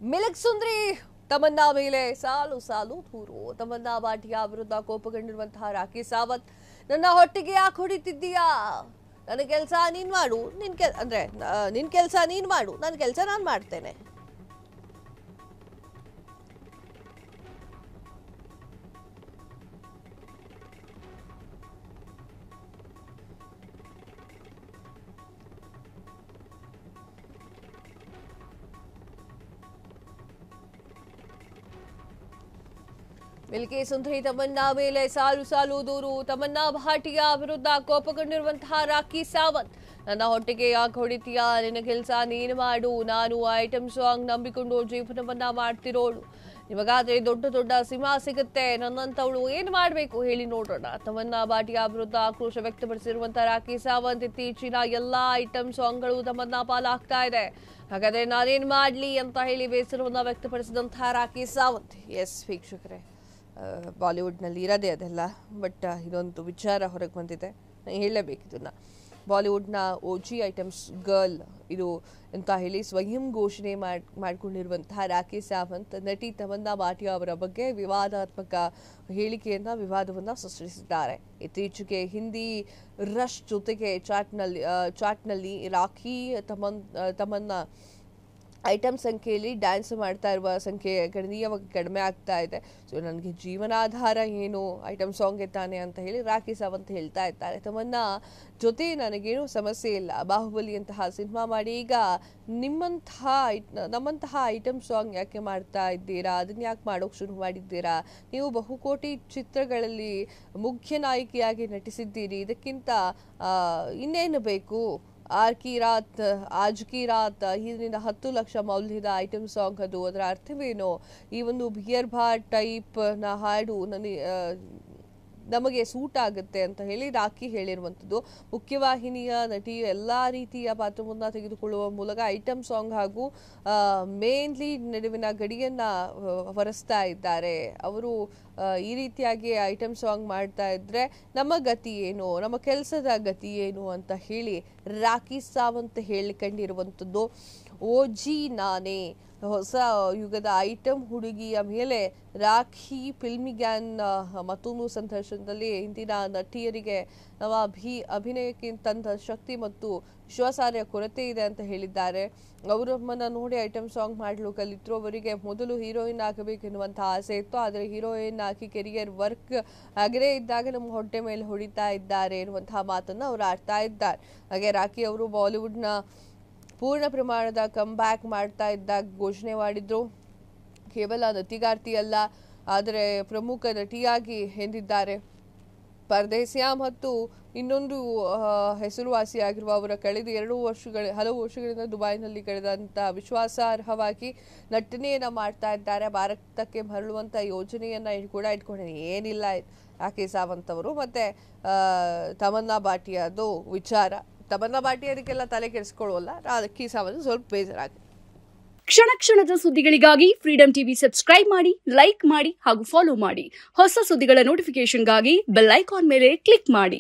ಮಿಲಕ್ ಸುಂದ್ರಿ ತಮನ್ನಾ ಮೇಲೆ ಸಾಲು ಸಾಲು ದೂರು. ತಮನ್ನಾ ಭಾಟಿಯಾ ವಿರುದ್ಧ ಕೋಪಗೊಂಡಿರುವಂತಹ ರಾಖಿ ಸಾವಂತ್, ನನ್ನ ಹೊಟ್ಟಿಗೆ ಯಾಕೆ ಹೊಡಿತಿದ್ದೀಯಾ? ನನ್ನ ಕೆಲಸ ನೀನ್ ಮಾಡು, ನಿನ್ ಕೆಲಸ ನೀನ್ ಮಾಡು, ನನ್ನ ಕೆಲಸ ನಾನು ಮಾಡ್ತೇನೆ. ಮಿಲ್ಕಿ ಸುಂದರಿ ತಮನ್ನಾ ಮೇಲೆ ಸಾಲು ಸಾಲು ದೂರು. ತಮನ್ನಾ ಭಾಟಿಯಾ ವಿರುದ್ಧ ಕೋಪಗೊಂಡಿರುವಂತಹ ರಾಖಿ ಸಾವಂತ್, ನನ್ನ ಹೊಟ್ಟೆಗೆ ಯಾಕೆ ಹೊಡಿತೀಯಾ? ನಿನ್ನ ಕೆಲಸ ನೀನು ಮಾಡು, ನಾನು ಐಟಮ್ ಸಾಂಗ್ ನಂಬಿಕೊಂಡು ಜೀವನವನ್ನ ಮಾಡ್ತಿರೋಳು. ನಿಮಗಾದ್ರೆ ದೊಡ್ಡ ದೊಡ್ಡ ಸಿನಿಮಾ ಸಿಗುತ್ತೆ, ನನ್ನಂತವಳು ಏನ್ ಮಾಡ್ಬೇಕು ಹೇಳಿ ನೋಡೋಣ. ತಮನ್ನಾ ಭಾಟಿಯಾ ವಿರುದ್ಧ ಆಕ್ರೋಶ ವ್ಯಕ್ತಪಡಿಸಿರುವಂತಹ ರಾಖಿ ಸಾವಂತ್, ಇತ್ತೀಚಿನ ಎಲ್ಲಾ ಐಟಮ್ ಸಾಂಗ್ಗಳು ತಮನ್ನಾ ಪಾಲಾಗ್ತಾ ಇದೆ, ಹಾಗಾದ್ರೆ ನಾನೇನ್ ಮಾಡ್ಲಿ ಅಂತ ಹೇಳಿ ಬೇಸರವನ್ನ ವ್ಯಕ್ತಪಡಿಸಿದಂತಹ ರಾಖಿ ಸಾವಂತ್. ಎಸ್ ವೀಕ್ಷಕರೇ, ಬಾಲಿವುಡ್ನಲ್ಲಿ ಇರೋದೇ ಅದೆಲ್ಲ, ಬಟ್ ಇದೊಂದು ವಿಚಾರ ಹೊರಗೆ ಬಂದಿದೆ, ಹೇಳಲೇಬೇಕು ಇದನ್ನ. ಬಾಲಿವುಡ್ನ OG ಐಟಮ್ಸ್ ಗರ್ಲ್ ಇದು ಅಂತ ಹೇಳಿ ಸ್ವಯಂ ಘೋಷಣೆ ಮಾಡಿಕೊಂಡಿರುವಂತಹ ರಾಖಿ ಸಾವಂತ್, ನಟಿ ತಮನ್ನಾ ಭಾಟಿಯಾ ಅವರ ಬಗ್ಗೆ ವಿವಾದಾತ್ಮಕ ಹೇಳಿಕೆಯನ್ನ, ವಿವಾದವನ್ನ ಸೃಷ್ಟಿಸಿದ್ದಾರೆ. ಇತ್ತೀಚೆಗೆ ಹಿಂದಿ ರಶ್ ಜೊತೆಗೆ ಚಾಟ್ನಲ್ಲಿ ರಾಖಿ ತಮನ್ನಾ ಐಟಮ್ ಸಂಖ್ಯೆಯಲ್ಲಿ ಡ್ಯಾನ್ಸ್ ಮಾಡ್ತಾ ಇರುವ ಸಂಖ್ಯೆ ಗಣನೀಯವಾಗಿ ಕಡಿಮೆ ಆಗ್ತಾ ಇದೆ. ಸೊ ನನಗೆ ಜೀವನಾಧಾರ ಏನು ಐಟಮ್ ಸಾಂಗ್ಗೆ ತಾನೆ ಅಂತ ಹೇಳಿ ರಾಖಿ ಸಾವಂತ್ ಹೇಳ್ತಾ ಇದ್ದಾರೆ. ತಮನ್ನಾ ಜೊತೆ ನನಗೇನು ಸಮಸ್ಯೆ ಇಲ್ಲ, ಬಾಹುಬಲಿಯಂತಹ ಸಿನಿಮಾ ಮಾಡಿ ಈಗ ನಮ್ಮಂತಹ ಐಟಮ್ ಸಾಂಗ್ ಯಾಕೆ ಮಾಡ್ತಾ ಇದ್ದೀರಾ? ಅದನ್ನ ಯಾಕೆ ಮಾಡೋಕೆ ಶುರು ಮಾಡಿದ್ದೀರಾ? ನೀವು ಬಹುಕೋಟಿ ಚಿತ್ರಗಳಲ್ಲಿ ಮುಖ್ಯ ನಾಯಕಿಯಾಗಿ ನಟಿಸಿದ್ದೀರಿ, ಇದಕ್ಕಿಂತ ಇನ್ನೇನು ಬೇಕು? ಆರ್ ಕಿ ರಾತ್, ಆಜ್ ಕಿ ರಾತ್, ಇದರಿಂದ 10 ಲಕ್ಷ ಮೌಲ್ಯದ ಐಟಮ್ ಸಾಂಗ್ ಅದು. ಅದರ ಅರ್ಥವೇನು? ಈ ಒಂದು ಬಿಯರ್ ಬಾರ್ ಟೈಪ್ ನ ಹಾಡು ನಮಗೆ ಸೂಟ್ ಆಗುತ್ತೆ ಅಂತ ಹೇಳಿ ರಾಖಿ ಹೇಳಿರುವಂಥದ್ದು. ಮುಖ್ಯವಾಹಿನಿಯ ನಟಿ ಎಲ್ಲಾ ರೀತಿಯ ಪಾತ್ರವನ್ನ ತೆಗೆದುಕೊಳ್ಳುವ ಮೂಲಕ ಐಟಮ್ ಸಾಂಗ್ ಹಾಗೂ ಮೇನ್ಲಿ ನಡುವಿನ ಗಡಿಯನ್ನ ಹೊರಸ್ತಾ ಇದ್ದಾರೆ. ಅವರು ಈ ರೀತಿಯಾಗಿ ಐಟಮ್ ಸಾಂಗ್ ಮಾಡ್ತಾ ಇದ್ರೆ ನಮ್ಮ ಗತಿ ಏನು, ನಮ್ಮ ಕೆಲಸದ ಗತಿ ಏನು ಅಂತ ಹೇಳಿ ರಾಖಿ ಸಾವಂತ್ ಹೇಳಿಕೊಂಡಿರುವಂಥದ್ದು. OG ನಾನೇ, ಹೊಸ ಯುಗದ ಐಟಮ್ ಹುಡುಗಿಯ ಮೇಲೆ ರಾಖಿ ಫಿಲ್ಮಿಗ್ಯಾನ್ ಮತ್ತೊಂದು ಸಂದರ್ಶನದಲ್ಲಿ ಹಿಂದಿನ ನಟಿಯರಿಗೆ ನಮ್ಮ ಅಭಿನಯಕ್ಕಿಂತ ಶಕ್ತಿ ಮತ್ತು ವಿಶ್ವಾಸಾರ್ಹ ಕೊರತೆ ಇದೆ ಅಂತ ಹೇಳಿದ್ದಾರೆ. ಅವರಮ್ಮನ್ನ ನೋಡಿ ಐಟಮ್ ಸಾಂಗ್ ಮಾಡಲು ಕಲಿತರು. ಅವರಿಗೆ ಮೊದಲು ಹೀರೋಯಿನ್ ಆಗಬೇಕೆನ್ನುವಂತಹ ಆಸೆ ಇತ್ತು, ಆದರೆ ಹೀರೋಯಿನ್ ಆಗಿ ಕೆರಿಯರ್ ವರ್ಕ್ ಆಗದೇ ಇದ್ದಾಗ ನಮ್ಮ ಹೊಟ್ಟೆ ಮೇಲೆ ಹೊಡಿತಾ ಇದ್ದಾರೆ ಎನ್ನುವಂತಹ ಮಾತನ್ನ ಅವರು ಆಡ್ತಾ ಇದ್ದಾರೆ. ಹಾಗೆ ರಾಖಿ ಅವರು ಬಾಲಿವುಡ್ನ ಪೂರ್ಣ ಪ್ರಮಾಣದ ಕಮ್ ಬ್ಯಾಕ್ ಮಾಡ್ತಾ ಇದ್ದಾಗ ಘೋಷಣೆ ಮಾಡಿದ್ರು. ಕೇವಲ ನಟಿಗಾರ್ತಿ ಅಲ್ಲ, ಆದರೆ ಪ್ರಮುಖ ನಟಿಯಾಗಿ ಎಂದಿದ್ದಾರೆ. ಪರ್ದೇಸಿಯಾ ಮತ್ತು ಇನ್ನೊಂದು ಹೆಸರುವಾಸಿಯಾಗಿರುವ ಅವರ ಕಳೆದ ಹಲವು ವರ್ಷಗಳಿಂದ ದುಬೈನಲ್ಲಿ ಕಳೆದಂತ ವಿಶ್ವಾಸಾರ್ಹವಾಗಿ ನಟನೆಯನ್ನ ಮಾಡ್ತಾ ಇದ್ದಾರೆ. ಭಾರತಕ್ಕೆ ಮರಳುವಂತ ಯೋಜನೆಯನ್ನ ಕೂಡ ಇಟ್ಕೊಂಡಿದ್ದಾರೆ. ಏನಿಲ್ಲ ರಾಖಿ ಸಾವಂತ್ ಅವರು ಮತ್ತೆ ತಮನ್ನಾ ಭಾಟಿಯಾದು ವಿಚಾರ. ತಮನ್ನಾ ಭಾಟಿಯಾ ಅದಕ್ಕೆಲ್ಲ ತಲೆ ಕೆಡಿಸ್ಕೊಳ್ಳೋಲ್ಲ, ರಾಖಿ ಸಾವಂತ್ ಸ್ವಲ್ಪ ಬೇಜಾರಾಗಿದೆ. ಕ್ಷಣ ಕ್ಷಣದ ಸುದ್ದಿಗಳಿಗಾಗಿ ಫ್ರೀಡಂ ಟಿವಿ ಸಬ್ಸ್ಕ್ರೈಬ್ ಮಾಡಿ, ಲೈಕ್ ಮಾಡಿ ಹಾಗೂ ಫಾಲೋ ಮಾಡಿ. ಹೊಸ ಸುದ್ದಿಗಳ ನೋಟಿಫಿಕೇಶನ್ಗಾಗಿ ಬೆಲ್ ಐಕಾನ್ ಮೇಲೆ ಕ್ಲಿಕ್ ಮಾಡಿ.